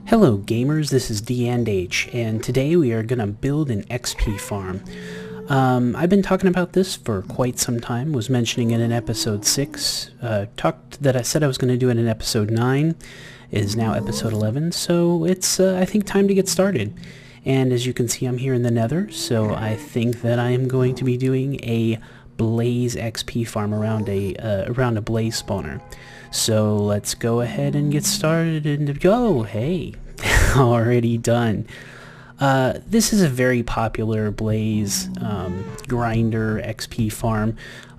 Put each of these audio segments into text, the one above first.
Hello gamers, this is D&H, and today we are going to build an XP farm. I've been talking about this for quite some time, was mentioning it in episode 6, I said I was going to do it in episode 9, it is now episode 11, so it's, I think, time to get started. And as you can see, I'm here in the nether, so I think that I am going to be doing a blaze XP farm around a blaze spawner. So let's go ahead and get started and go. Hey, already done. This is a very popular blaze grinder XP farm.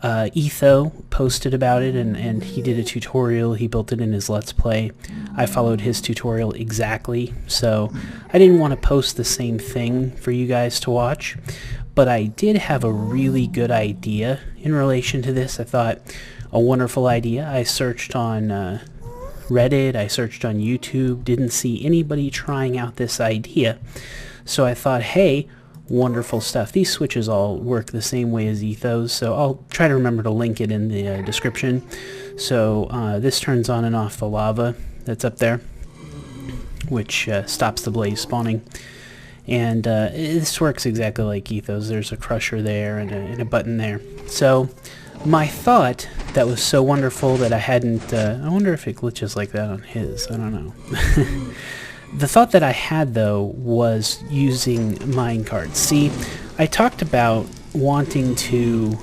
Etho posted about it and he did a tutorial. He built it in his Let's Play. I followed his tutorial exactly, so I didn't want to post the same thing for you guys to watch, but I did have a really good idea in relation to this. I thought, a wonderful idea. I searched on Reddit, I searched on YouTube, didn't see anybody trying out this idea. So I thought, hey, wonderful stuff. These switches all work the same way as Etho's, so I'll try to remember to link it in the description. So this turns on and off the lava that's up there, which stops the blaze spawning. And this works exactly like Etho's. There's a crusher there and a button there. So my thought that was so wonderful that I hadn't, I wonder if it glitches like that on his, I don't know. The thought that I had though was using minecarts. See, I talked about wanting to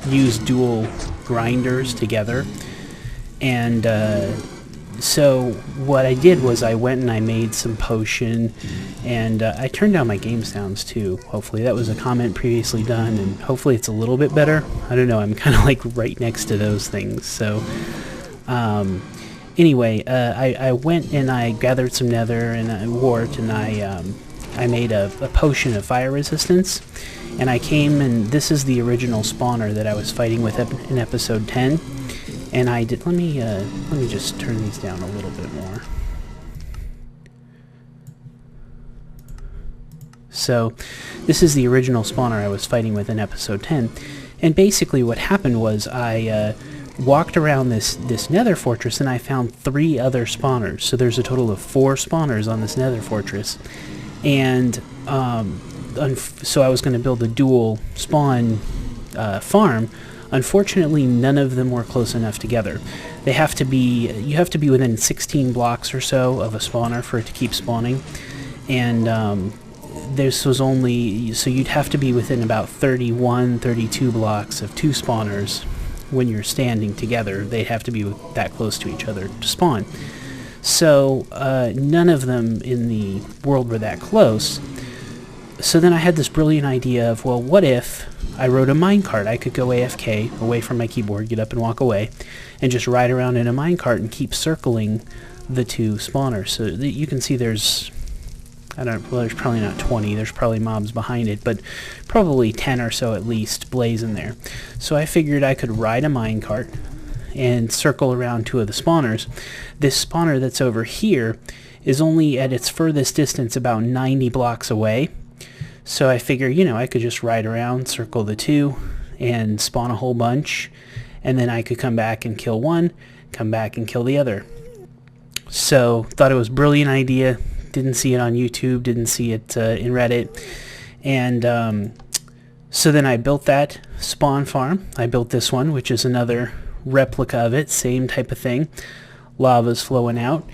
use dual grinders together, and so what I did was I went and I made some potion, and I turned down my game sounds too. Hopefully that was a comment previously done, and hopefully it's a little bit better. I don't know, I'm kind of like right next to those things. So anyway, I went and I gathered some nether and wart, and I made a potion of fire resistance, and I came, and this is the original spawner that I was fighting with in episode 10. And I did, let me just turn these down a little bit more. So, this is the original spawner I was fighting with in episode 10. And basically what happened was I walked around this nether fortress and I found 3 other spawners. So there's a total of 4 spawners on this nether fortress. And so I was going to build a dual spawn farm. Unfortunately, none of them were close enough together. You have to be within 16 blocks or so of a spawner for it to keep spawning, and this was only, so you'd have to be within about 31, 32 blocks of 2 spawners when you're standing together. They'd have to be that close to each other to spawn. So none of them in the world were that close. So then I had this brilliant idea of, well, what if I rode a minecart? I could go AFK, away from my keyboard, get up and walk away, and just ride around in a minecart and keep circling the 2 spawners. So that you can see there's, well, there's probably not 20, there's probably mobs behind it, but probably 10 or so at least blazing there. So I figured I could ride a minecart and circle around 2 of the spawners. This spawner that's over here is only at its furthest distance about 90 blocks away. So I figure, you know, I could just ride around, circle the 2, and spawn a whole bunch, and then I could come back and kill one, come back and kill the other. So, thought it was a brilliant idea, didn't see it on YouTube, didn't see it in Reddit, and so then I built that spawn farm. I built this one, which is another replica of it, same type of thing, lava's flowing out,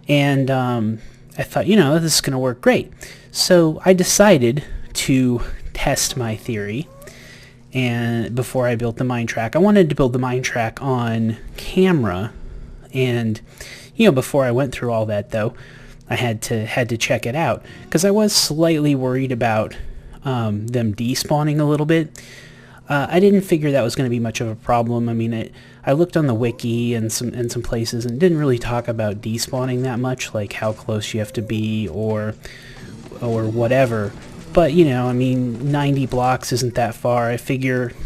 and I thought, you know, this is going to work great. So I decided to test my theory, and before I built the mine track, I wanted to build the mine track on camera, and you know, before I went through all that though, I had to check it out, because I was slightly worried about them despawning a little bit. I didn't figure that was going to be much of a problem. I mean, I looked on the wiki and some places and didn't really talk about despawning that much, like how close you have to be or whatever. But, you know, I mean, 90 blocks isn't that far. I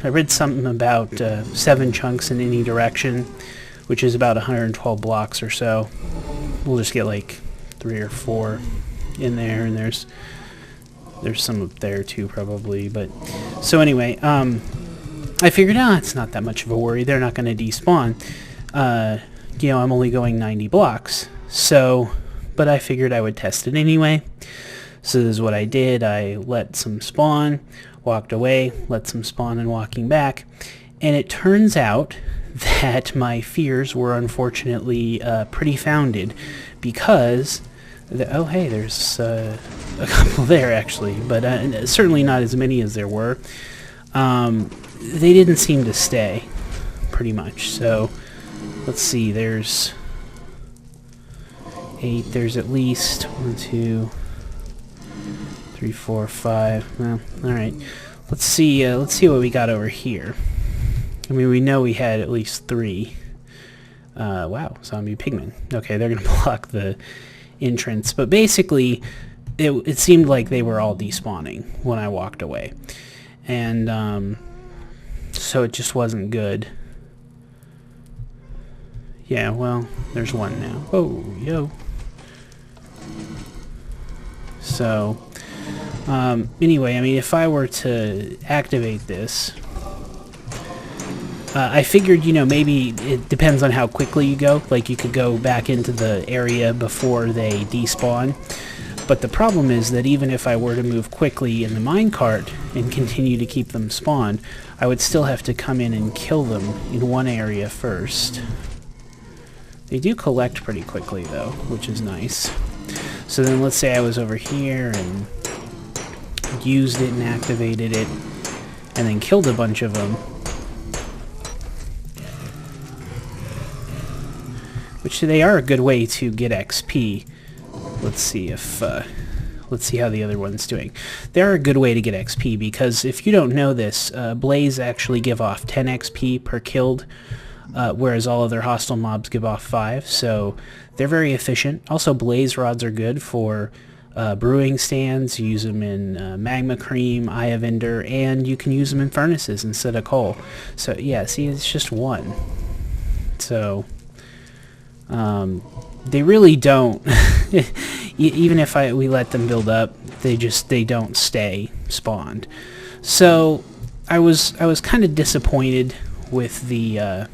read something about 7 chunks in any direction, which is about 112 blocks or so. We'll just get like 3 or 4 in there, and there's some up there too probably. But so anyway, I figured, it's not that much of a worry. They're not going to despawn. You know, I'm only going 90 blocks. So but I figured I would test it anyway. So this is what I did. I let some spawn, walked away, let some spawn, and walking back. And it turns out that my fears were unfortunately pretty founded, because oh hey, there's a couple there actually, but certainly not as many as there were. They didn't seem to stay, pretty much. So let's see, there's 8, there's at least 1, 2, 3, 4, 5. Well, alright. Let's see what we got over here. I mean, we know we had at least 3. Wow, zombie pigmen. Okay, they're gonna block the entrance, but basically it seemed like they were all despawning when I walked away, and so it just wasn't good. Yeah, well, there's one now. Oh, yo. So anyway, I mean, if I were to activate this, I figured, you know, maybe it depends on how quickly you go. Like, you could go back into the area before they despawn. But the problem is that even if I were to move quickly in the minecart and continue to keep them spawned, I would still have to come in and kill them in one area first. They do collect pretty quickly, though, which is nice. So then let's say I was over here and used it and activated it, and then killed a bunch of them. Which they are a good way to get XP. Let's see if, let's see how the other one's doing. They are a good way to get XP, because if you don't know this, Blaze actually give off 10 XP per killed, whereas all other hostile mobs give off 5, so they're very efficient. Also, Blaze rods are good for brewing stands. You use them in magma cream, Eye of Ender, and you can use them in furnaces instead of coal. So yeah, see, it's just 1. So they really don't even if we let them build up, they don't stay spawned. So I was kind of disappointed with the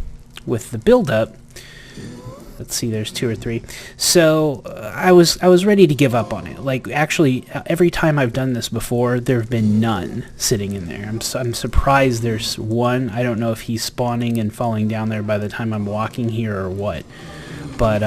build up. Let's see, there's 2 or 3. So I was ready to give up on it. Like, actually, every time I've done this before, there have been none sitting in there. I'm surprised there's 1. I don't know if he's spawning and falling down there by the time I'm walking here or what. But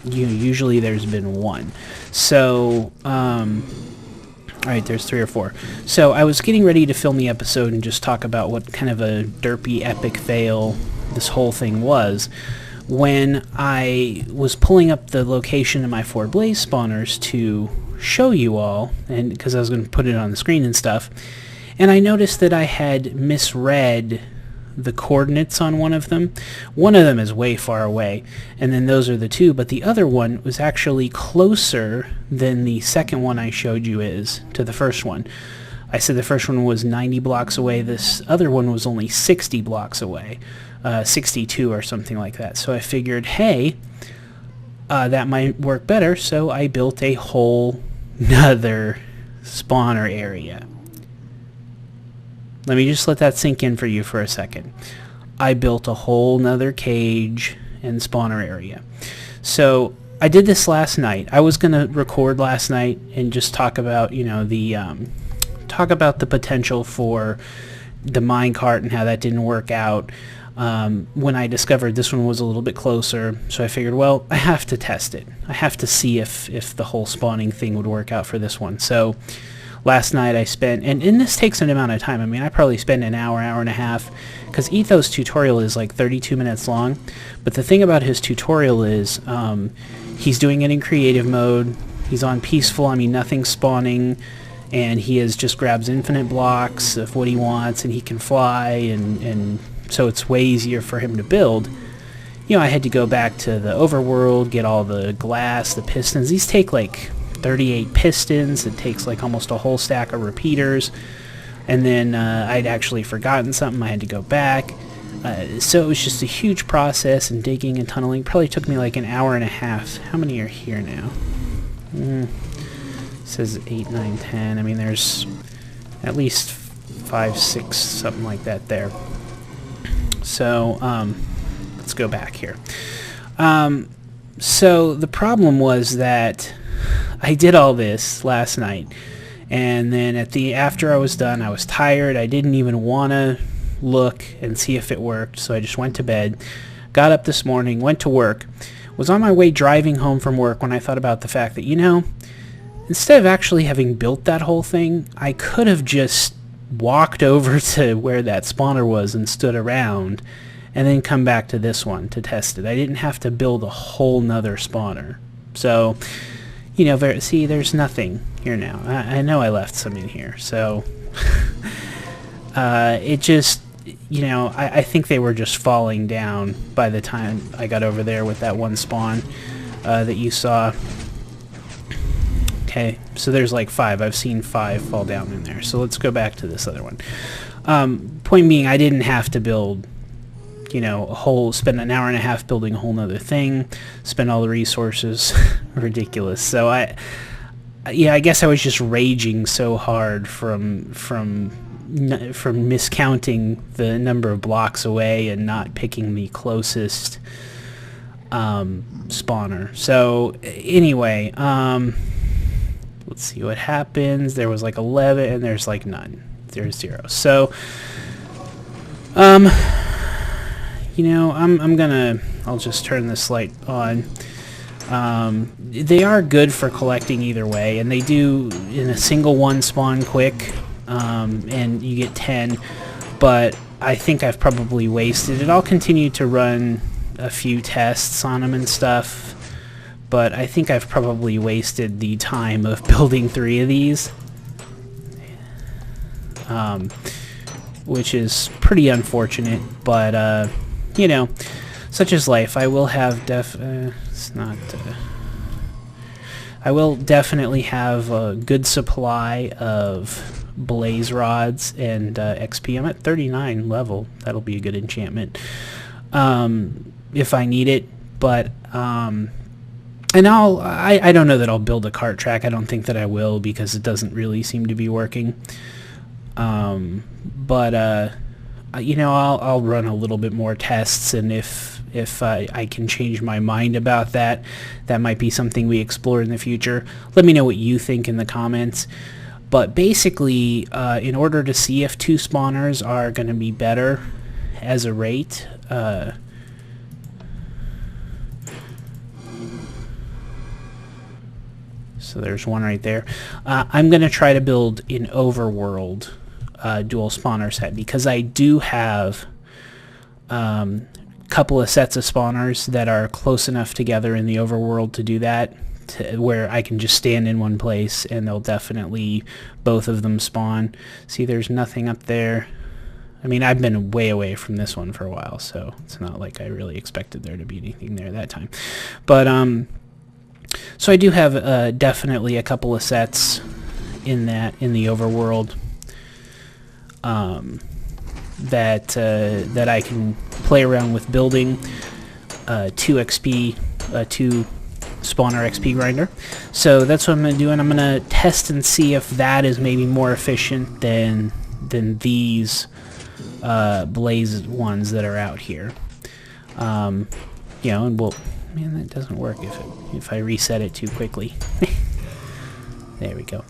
usually there's been 1. So alright, there's 3 or 4. So I was getting ready to film the episode and just talk about what kind of a derpy epic fail this whole thing was, when I was pulling up the location of my 4 blaze spawners to show you all, and because I was going to put it on the screen and stuff, and I noticed that I had misread the coordinates on one of them. One of them is way far away, and then those are the 2, but the other one was actually closer than the second one I showed you is to the first one. I said the first one was 90 blocks away, this other one was only 60 blocks away, 62 or something like that. So I figured, hey, that might work better, so I built a whole nother spawner area. Let me just let that sink in for you for a second. I built a whole nother cage and spawner area. So I did this last night. I was going to record last night and just talk about, you know, the potential for the minecart and how that didn't work out. When I discovered this one was a little bit closer, so I figured, well, I have to test it. I have to see if the whole spawning thing would work out for this one. So last night I spent, and this takes an amount of time. I mean, I probably spent an hour, hour and a half, because Etho's tutorial is like 32 minutes long. But the thing about his tutorial is he's doing it in creative mode. He's on peaceful, I mean, nothing's spawning, and he just grabs infinite blocks of what he wants, and he can fly, and so it's way easier for him to build. You know, I had to go back to the overworld, get all the glass, the pistons. These take like 38 pistons. It takes like almost a whole stack of repeaters, and then I'd actually forgotten something. I had to go back, so it was just a huge process, and digging and tunneling probably took me like an hour and a half. How many are here now? It says 8, 9, 10. I mean, there's at least 5, 6, something like that there. So let's go back here. So the problem was that I did all this last night, and then after I was done, I was tired. I didn't even want to look and see if it worked, so I just went to bed. Got up this morning, went to work, was on my way driving home from work when I thought about the fact that, instead of actually having built that whole thing, I could have just walked over to where that spawner was and stood around and then come back to this one to test it. I didn't have to build a whole nother spawner. So, see, there's nothing here now. I know I left some in here, so it just, I think they were just falling down by the time I got over there with that one spawn that you saw. Okay, so there's like 5. I've seen 5 fall down in there. So let's go back to this other one. Point being, I didn't have to build, spend an hour and a half building a whole nother thing, spend all the resources. Ridiculous. So I guess I was just raging so hard from miscounting the number of blocks away and not picking the closest spawner. So anyway, let's see what happens. There was like 11 and there's like none. There's 0. So I'll just turn this light on. They are good for collecting either way, and they do in a single one spawn quick, and you get 10, but I think I've probably wasted it. I'll continue to run a few tests on them and stuff, but I think I've probably wasted the time of building 3 of these, which is pretty unfortunate, but such is life. I will have I will definitely have a good supply of blaze rods and XP. I'm at 39 level. That'll be a good enchantment if I need it. But and I don't know that I'll build a cart track. I don't think that I will, because it doesn't really seem to be working. But I'll run a little bit more tests, and if I can change my mind about that, that might be something we explore in the future. Let me know what you think in the comments. But basically, in order to see if 2 spawners are going to be better as a rate, so there's one right there. I'm going to try to build an overworld dual spawner set, because I do have a couple of sets of spawners that are close enough together in the overworld to do that, where I can just stand in one place and they'll definitely both of them spawn. See, there's nothing up there. I mean, I've been way away from this one for a while, so it's not like I really expected there to be anything there that time. But so I do have definitely a couple of sets in the overworld that I can play around with building. 2 XP, 2 spawner XP grinder. So that's what I'm going to do, and I'm going to test and see if that is maybe more efficient than these blaze ones that are out here. And we'll... Man, that doesn't work if I reset it too quickly. There we go.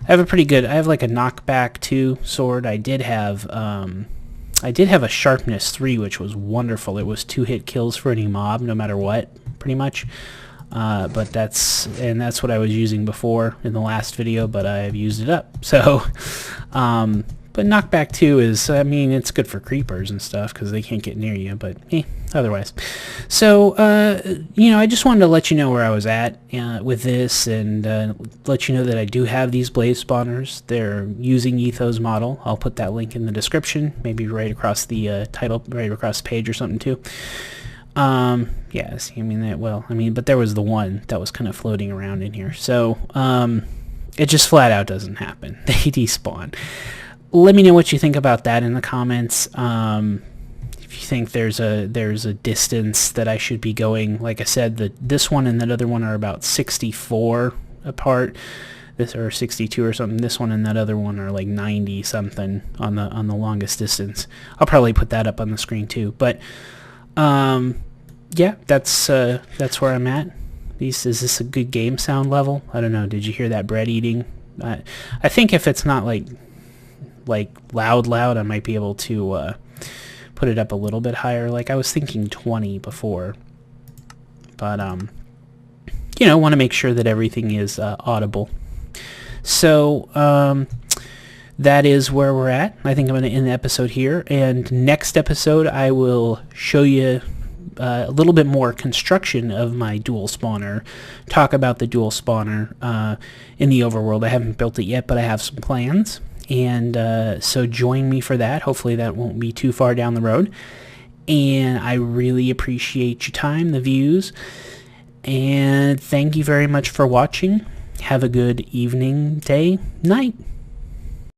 I have like a knockback 2 sword. I did have a sharpness 3, which was wonderful. It was 2-hit kills for any mob, no matter what, pretty much. But that's what I was using before in the last video, but I've used it up. So, but knockback 2 is, I mean, it's good for creepers and stuff because they can't get near you, but otherwise. So, I just wanted to let you know where I was at with this, and let you know that I do have these blaze spawners. They're using Etho's model. I'll put that link in the description, maybe right across the title, right across the page or something too. Yeah, see, but there was the one that was kind of floating around in here. So, it just flat out doesn't happen. They despawn. Let me know what you think about that in the comments. If you think there's a distance that I should be going. Like I said, this one and that other one are about 64 apart. This, or 62 or something. This one and that other one are like 90 something on the longest distance. I'll probably put that up on the screen too. But yeah, that's where I'm at. Is this a good game sound level? I don't know. Did you hear that bread eating? I think if it's not like loud, I might be able to put it up a little bit higher. Like I was thinking 20 before, but you know, want to make sure that everything is audible. So that is where we're at. I think I'm going to end the episode here, and next episode I will show you a little bit more construction of my dual spawner, talk about the dual spawner in the overworld. I haven't built it yet, but I have some plans, and so join me for that. Hopefully that won't be too far down the road, and I really appreciate your time, the views, and thank you very much for watching. Have a good evening, day, night.